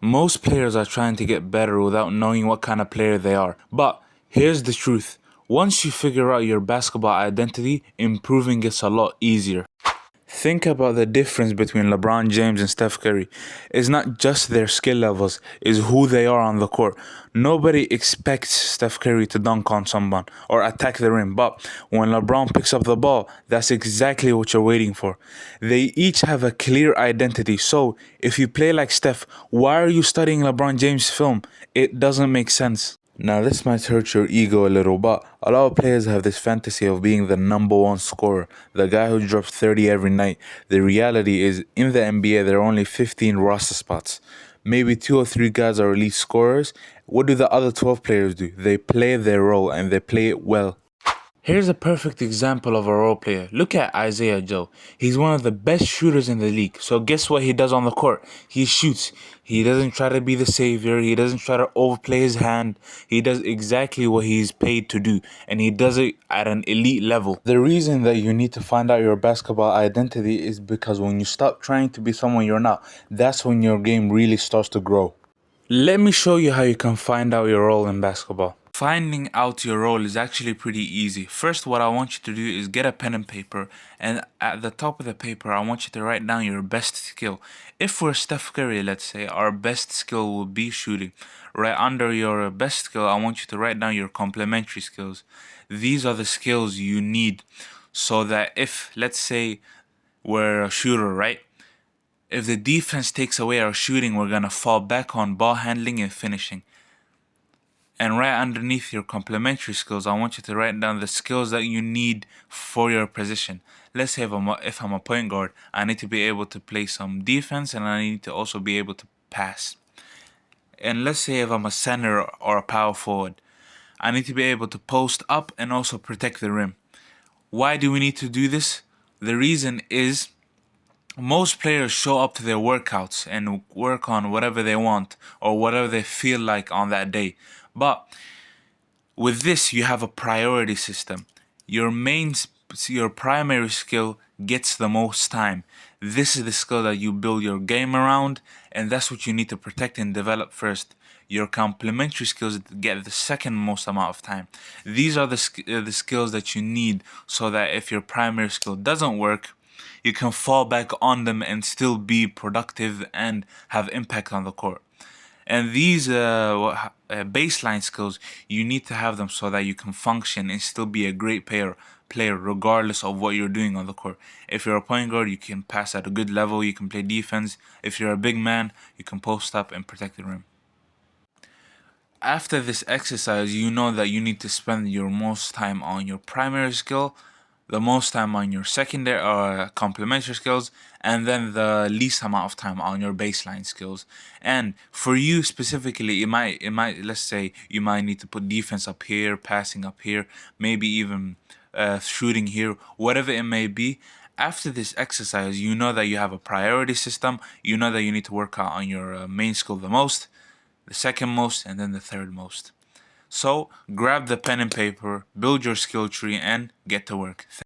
Most players are trying to get better without knowing what kind of player they are. But here's the truth. Once you figure out your basketball identity, improving gets a lot easier. Think about the difference between LeBron James and Steph Curry. It's not just their skill levels, it's who they are on the court. Nobody expects Steph Curry to dunk on someone or attack the rim, but when LeBron picks up the ball, that's exactly what you're waiting for. They each have a clear identity, so if you play like Steph, why are you studying LeBron James' film? It doesn't make sense. Now, this might hurt your ego a little, but a lot of players have this fantasy of being the number one scorer, the guy who drops 30 every night. The reality is, in the NBA, there are only 15 roster spots. Maybe 2 or 3 guys are elite scorers. What do the other 12 players do? They play their role and they play it well. Here's a perfect example of a role player. Look at Isaiah Joe. He's one of the best shooters in the league. So guess what he does on the court? He shoots. He doesn't try to be the savior. He doesn't try to overplay his hand. He does exactly what he's paid to do. And he does it at an elite level. The reason that you need to find out your basketball identity is because when you stop trying to be someone you're not, that's when your game really starts to grow. Let me show you how you can find out your role in basketball. Finding out your role is actually pretty easy. First, what I want you to do is get a pen and paper, and at the top of the paper, I want you to write down your best skill. If we're Steph Curry, let's say, our best skill will be shooting. Right under your best skill, I want you to write down your complementary skills. These are the skills you need so that if, let's say, we're a shooter, right? If the defense takes away our shooting, we're going to fall back on ball handling and finishing. And right underneath your complementary skills, I want you to write down the skills that you need for your position. Let's say if I'm a point guard, I need to be able to play some defense and I need to also be able to pass. And let's say if I'm a center or a power forward, I need to be able to post up and also protect the rim. Why do we need to do this? The reason is most players show up to their workouts and work on whatever they want or whatever they feel like on that day. But with this, you have a priority system. Your primary skill gets the most time. This is the skill that you build your game around, and that's what you need to protect and develop first. Your complementary skills get the second most amount of time. These are the skills that you need so that if your primary skill doesn't work, you can fall back on them and still be productive and have impact on the court. And these baseline skills, you need to have them so that you can function and still be a great player regardless of what you're doing on the court. If you're a point guard, you can pass at a good level, you can play defense. If you're a big man, you can post up and protect the rim. After this exercise, you know that you need to spend your most time on your primary skill, the most time on your secondary or complementary skills, and then the least amount of time on your baseline skills. And for you specifically, let's say you might need to put defense up here, passing up here, maybe even shooting here, whatever it may be. After this exercise, you know that you have a priority system. You know that you need to work out on your main skill the most, the second most, and then the third most. So grab the pen and paper, build your skill tree, and get to work.